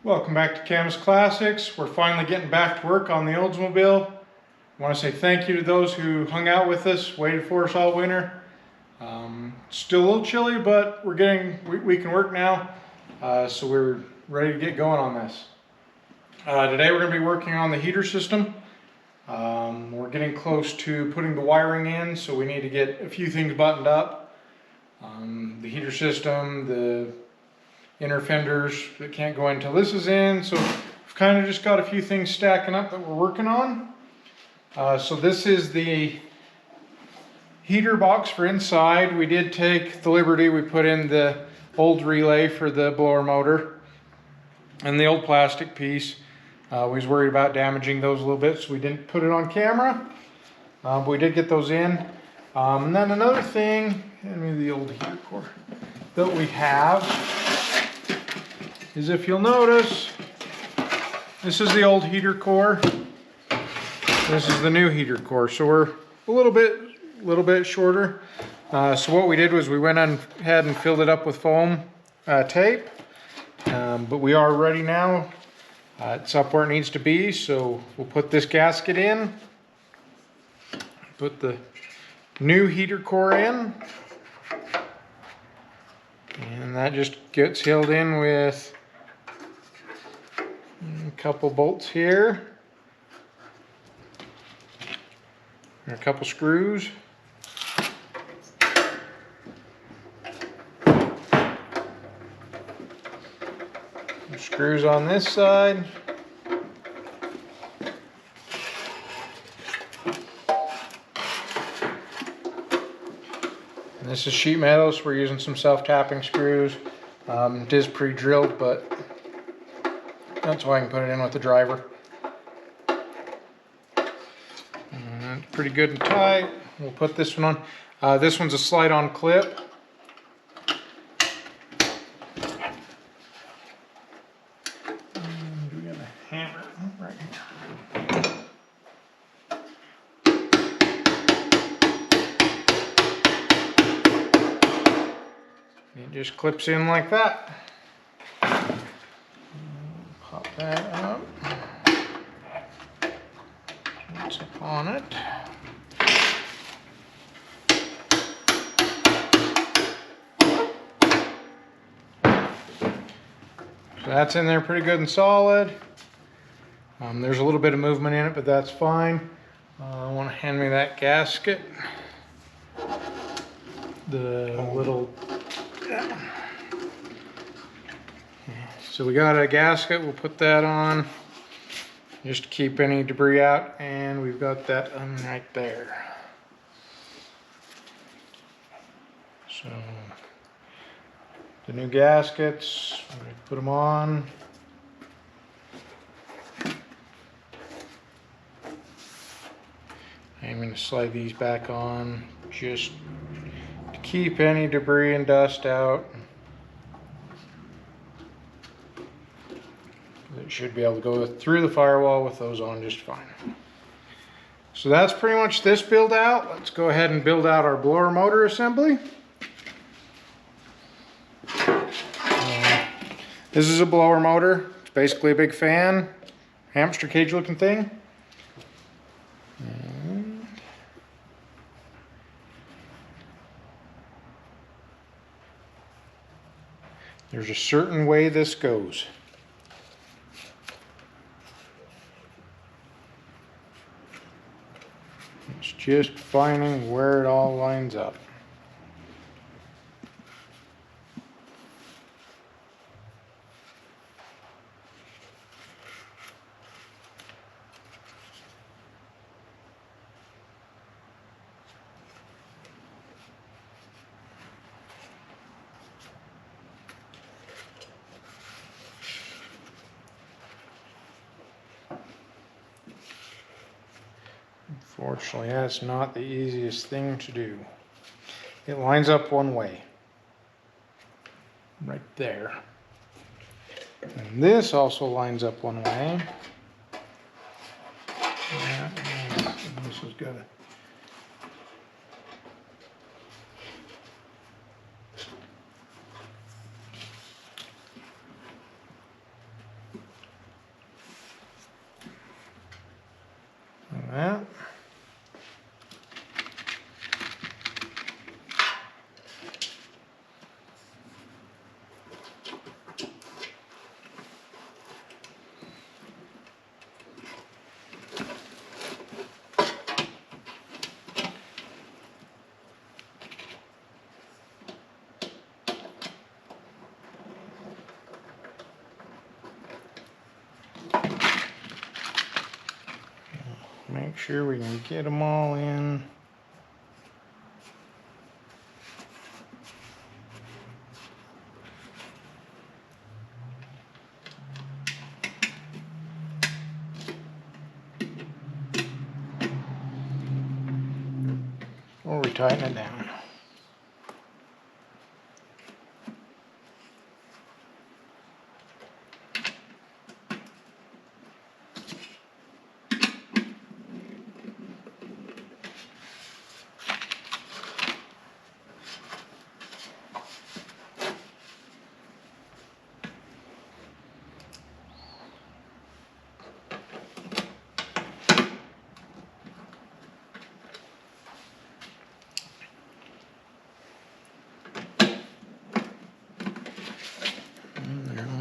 Welcome back to Camus Classics. We're finally getting back to work on the Oldsmobile. I want to say thank you to those who hung out with us, waited for us all winter. Still a little chilly, but we can work now, so we're ready to get going on this. Today we're going to be working on the heater system. We're getting close to putting the wiring in, so we need to get a few things buttoned up. The heater system, the inner fenders that can't go in until this is in, so we've kind of just got a few things stacking up that we're working on. So this is the heater box for inside. We did take the liberty, we put in the old relay for the blower motor and the old plastic piece. We was worried about damaging those a little bit, so we didn't put it on camera, but we did get those in. And then another thing, the old heater core that we have is, if you'll notice, this is the old heater core. This is the new heater core, so we're a little bit shorter. So what we did was we went ahead and filled it up with foam tape, but we are ready now. It's up where it needs to be, so we'll put this gasket in, put the new heater core in, and that just gets held in with a couple bolts here, and a couple screws. Screws on this side. And this is sheet metal, so we're using some self-tapping screws. It is pre-drilled, but that's why I can put it in with the driver. And pretty good and tight. We'll put this one on. This one's a slide-on clip. And we got a hammer right here. It just clips in like that. Pop that up. It's on it. So that's in there pretty good and solid. There's a little bit of movement in it, but that's fine. I want to hand me that gasket. The little... So we got a gasket, we'll put that on just to keep any debris out, and we've got that right there. So the new gaskets, I'm going to put them on. I'm going to slide these back on just to keep any debris and dust out. It should be able to go through the firewall with those on just fine. So that's pretty much this build out. Let's go ahead and build out our blower motor assembly. This is a blower motor. It's basically a big fan, hamster cage looking thing. And there's a certain way this goes. It's just finding where it all lines up. Unfortunately, that's not the easiest thing to do. It lines up one way, right there. And this also lines up one way. This has got a sure we can get them all in. Or we tighten it down.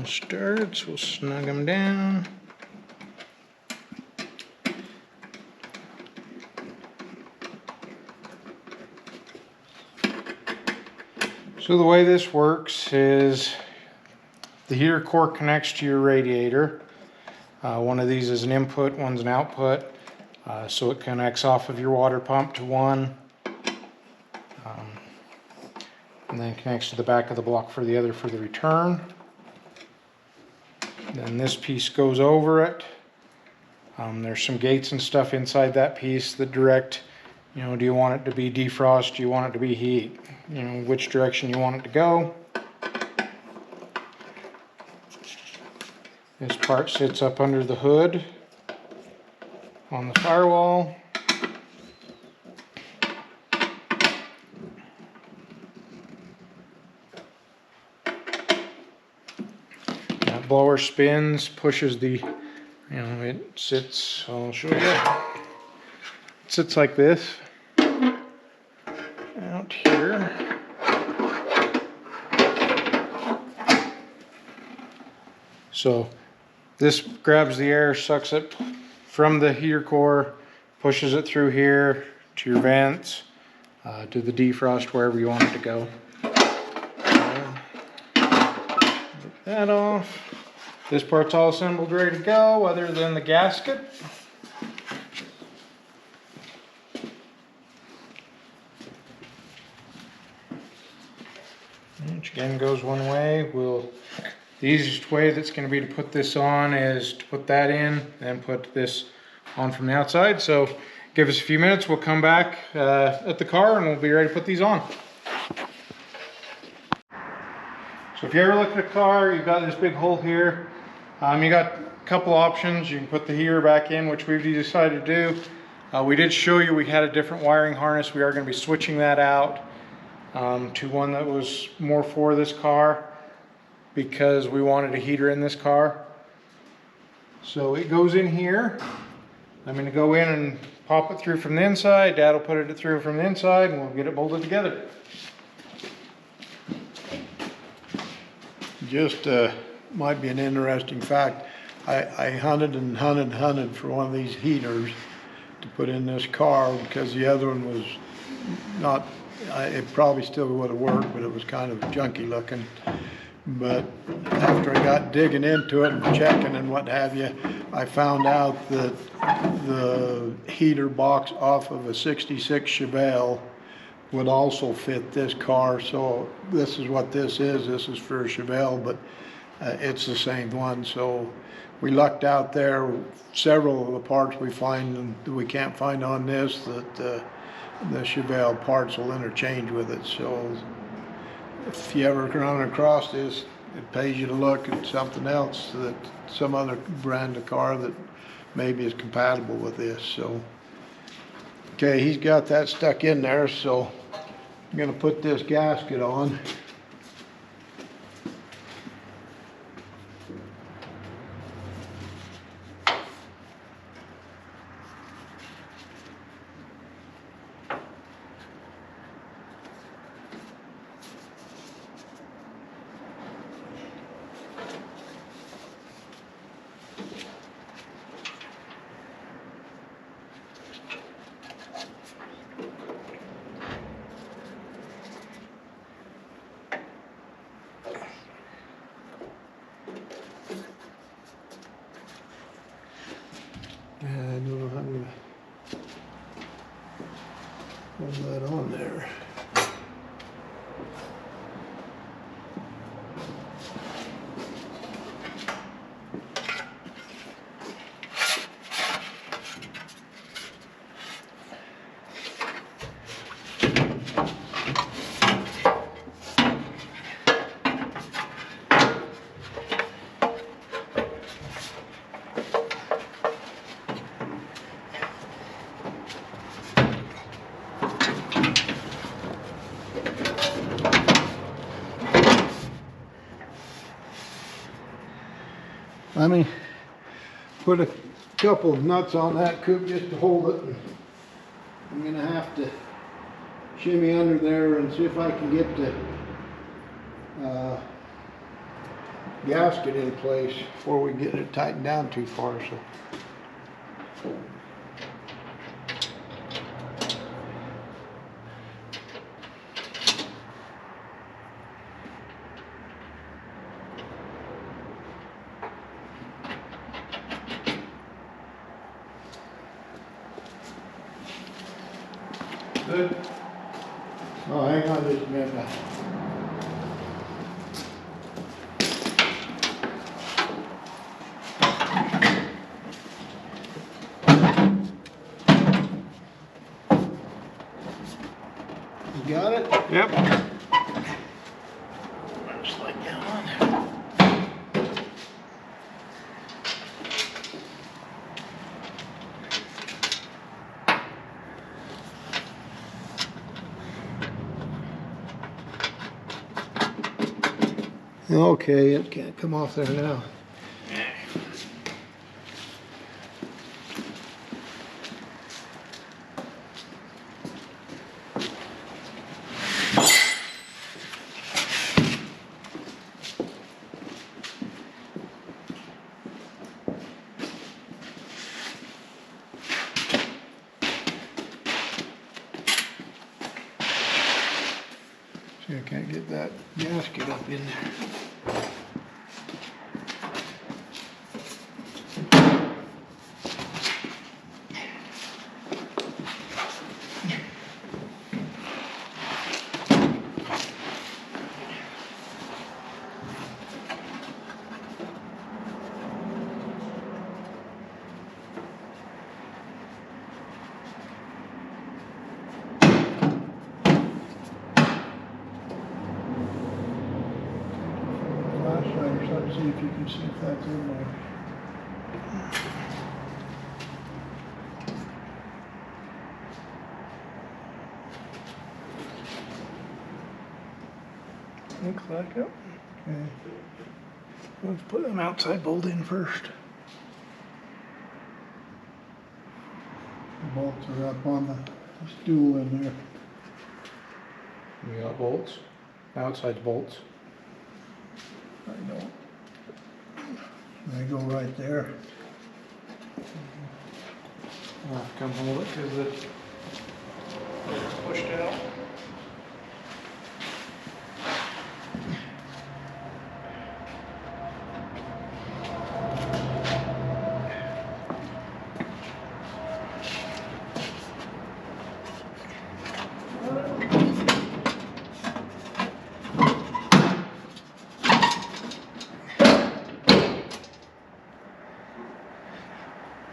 Starts, we'll snug them down. So the way this works is the heater core connects to your radiator. One of these is an input, one's an output. So it connects off of your water pump to one. And then connects to the back of the block for the other for the return. Then this piece goes over it. There's some gates and stuff inside that piece that direct, you know, do you want it to be defrost, do you want it to be heat, you know, which direction you want it to go. This part sits up under the hood on the firewall. Blower spins, pushes the, you know, it sits, I'll show you. It sits like this out here. So this grabs the air, sucks it from the heater core, pushes it through here to your vents, to the defrost, wherever you want it to go. Get that off. This part's all assembled, ready to go, other than the gasket. Which again goes one way. The easiest way that's going to be to put this on is to put that in, and put this on from the outside. So give us a few minutes, we'll come back at the car and we'll be ready to put these on. So if you ever look at a car, you've got this big hole here. You got a couple options. You can put the heater back in, which we've decided to do. We did show you we had a different wiring harness. We are going to be switching that out to one that was more for this car, because we wanted a heater in this car. So it goes in here. I'm going to go in and pop it through from the inside. Dad will put it through from the inside and we'll get it bolted together. Just might be an interesting fact. I hunted and hunted for one of these heaters to put in this car, because the other one was not, it probably still would have worked, but it was kind of junky looking. But after I got digging into it and checking and what have you, I found out that the heater box off of a 66 Chevelle would also fit this car. So this is what this is. This is for a Chevelle, but it's the same one. So we lucked out there. Several of the parts we find that we can't find on this, that the Chevelle parts will interchange with it. So if you ever run across this, it pays you to look at something else, that some other brand of car that maybe is compatible with this. So okay, he's got that stuck in there, so I'm going to put this gasket on. that on there. Let me put a couple of nuts on that coop just to hold it. I'm gonna have to shimmy under there and see if I can get the gasket in place before we get it tightened down too far. So. Good. Oh, hang on just a minute. You got it? Yep. Just like down on there. Okay, it can't come off there now. See, I can't get that gasket up in there. Flashlight or something, see if you can see if that's in there. Looks like it. Okay. Let's put them outside bolt in first. The bolts are up on the stool in there. We got bolts. Outside bolts. I know. They go right there. I'll have to come hold it because it's pushed out.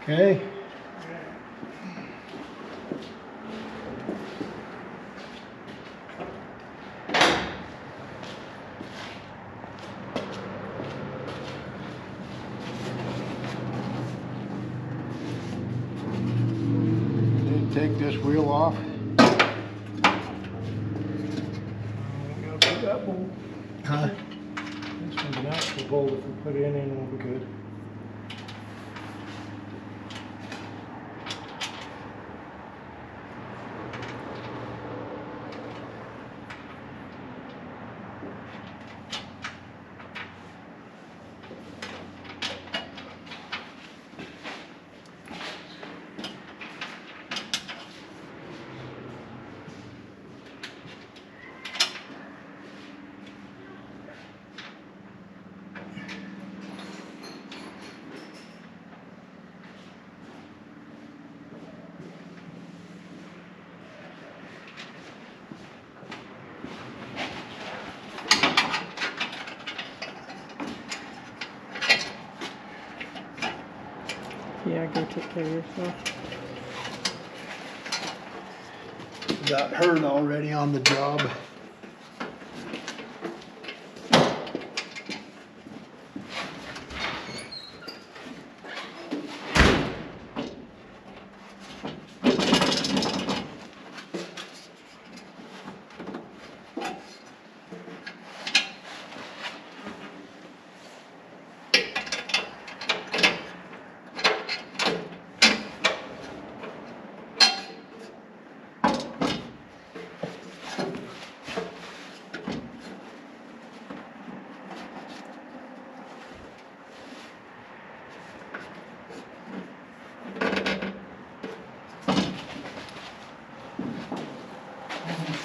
Okay. Did take this wheel off. We gotta put that bolt. Huh? This one's an actual bolt. If we put it in, we'll be good. Yeah, go take care of yourself. Got hurt already on the job.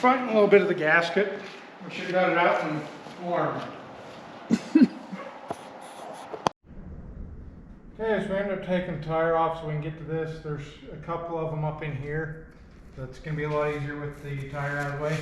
Fighting a little bit of the gasket. We should have got it out and warm. Okay, so we ended up taking the tire off so we can get to this. There's a couple of them up in here. That's going to be a lot easier with the tire out of the way.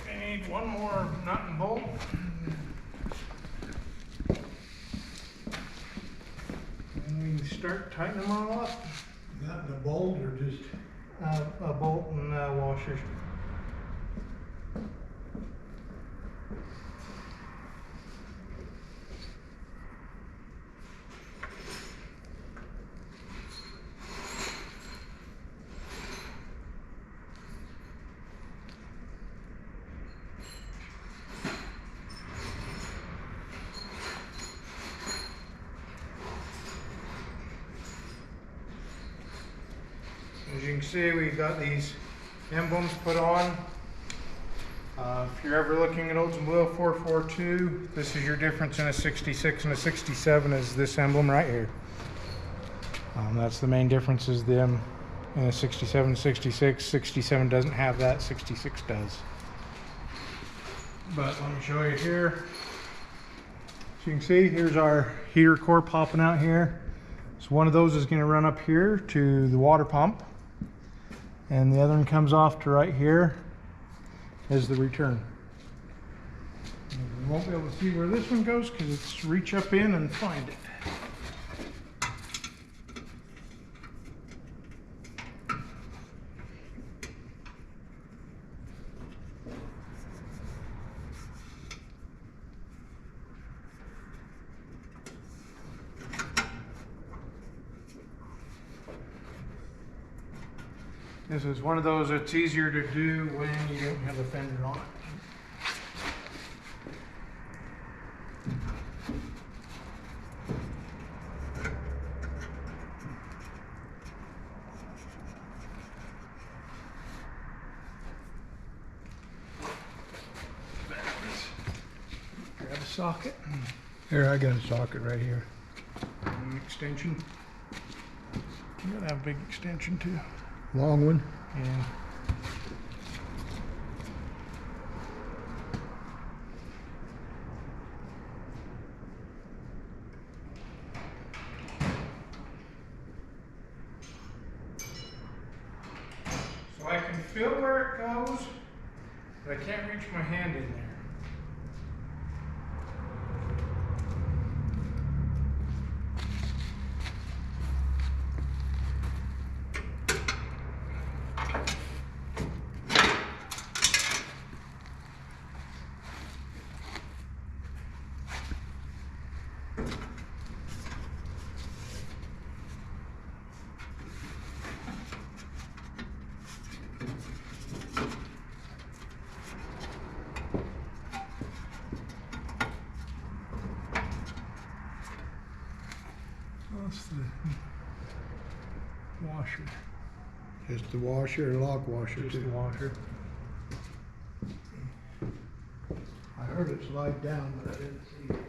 I need one more nut and bolt. And we start tightening them all up. Nut and a bolt or just? A bolt and washers. As you can see, we've got these emblems put on. If you're ever looking at Oldsmobile 442, this is your difference in a 66 and a 67 is this emblem right here. That's the main difference is them in a 67 and 66. 67 doesn't have that, 66 does. But let me show you here. So you can see, here's our heater core popping out here. So one of those is going to run up here to the water pump. And the other one comes off to right here as the return. We won't be able to see where this one goes because it's reach up in and find it. This is one of those that's easier to do when you don't have a fender on it. Grab a socket. Here, I got a socket right here. And an extension. You gotta have a big extension too. Long one? Yeah. So I can feel where it goes, but I can't reach my hand in there. That's the washer. Just the washer or lock washer Just too? the washer. I heard it slide down, but I didn't see it.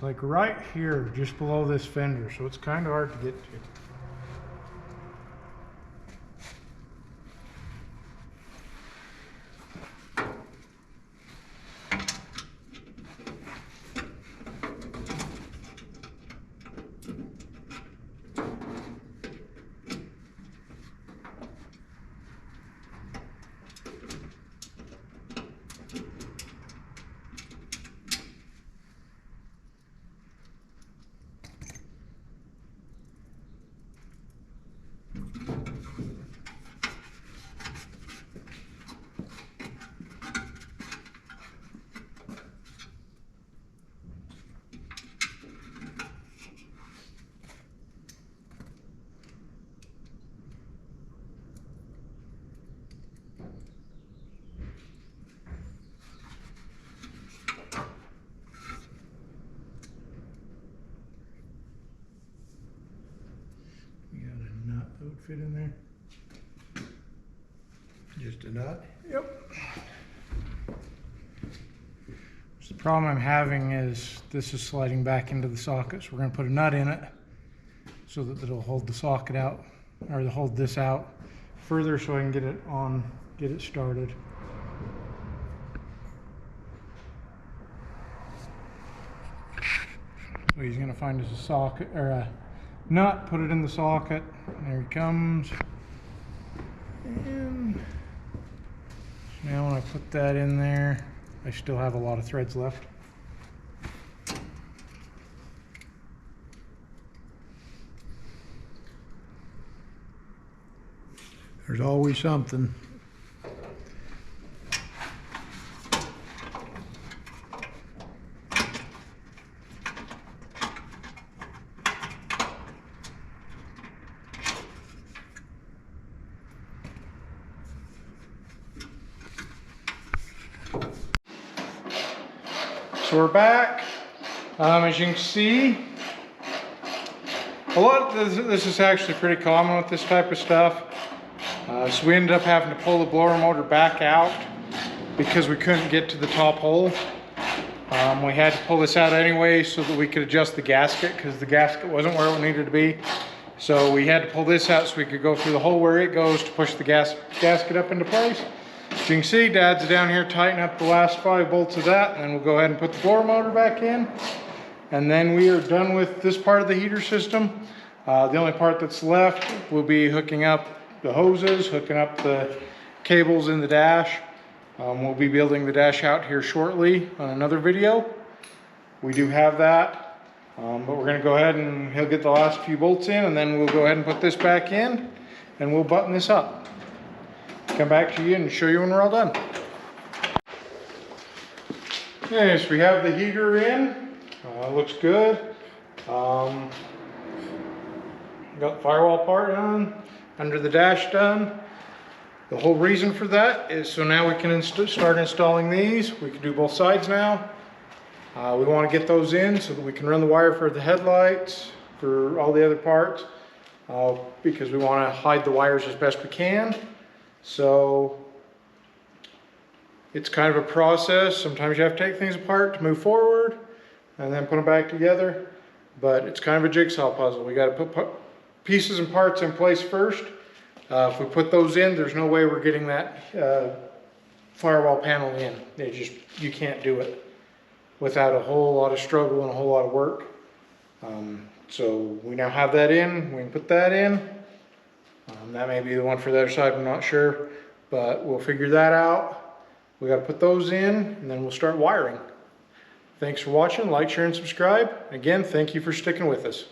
It's like right here, just below this fender, so it's kind of hard to get to. That would fit in there. Just a nut? Yep. So the problem I'm having is this is sliding back into the socket, so we're going to put a nut in it so that it'll hold the socket out, or hold this out further so I can get it on, get it started. So he's going to find us a socket, or a nut, put it in the socket. There he comes. And now when I put that in there, I still have a lot of threads left. There's always something. So we're back. As you can see, this is actually pretty common with this type of stuff. So we ended up having to pull the blower motor back out because we couldn't get to the top hole. We had to pull this out anyway so that we could adjust the gasket, because the gasket wasn't where it needed to be. So we had to pull this out so we could go through the hole where it goes to push the gasket up into place. As you can see, Dad's down here tightening up the last 5 bolts of that, and then we'll go ahead and put the blower motor back in. And then we are done with this part of the heater system. The only part that's left will be hooking up the hoses, hooking up the cables in the dash. We'll be building the dash out here shortly on another video. We do have that, but we're gonna go ahead and he'll get the last few bolts in, and then we'll go ahead and put this back in, and we'll button this up. Come back to you and show you when we're all done. Okay, so we have the heater in. Looks good. Got the firewall part done, under the dash done. The whole reason for that is so now we can start installing these. We can do both sides now. We want to get those in so that we can run the wire for the headlights, for all the other parts, because we want to hide the wires as best we can. So it's kind of a process. Sometimes you have to take things apart to move forward and then put them back together. But it's kind of a jigsaw puzzle. We got to put pieces and parts in place first. If we put those in, there's no way we're getting that firewall panel in. You can't do it without a whole lot of struggle and a whole lot of work. So we now have that in. We can put that in. That may be the one for the other side, I'm not sure, but we'll figure that out. We got to put those in, and then we'll start wiring. Thanks for watching. Like, share, and subscribe. Again, thank you for sticking with us.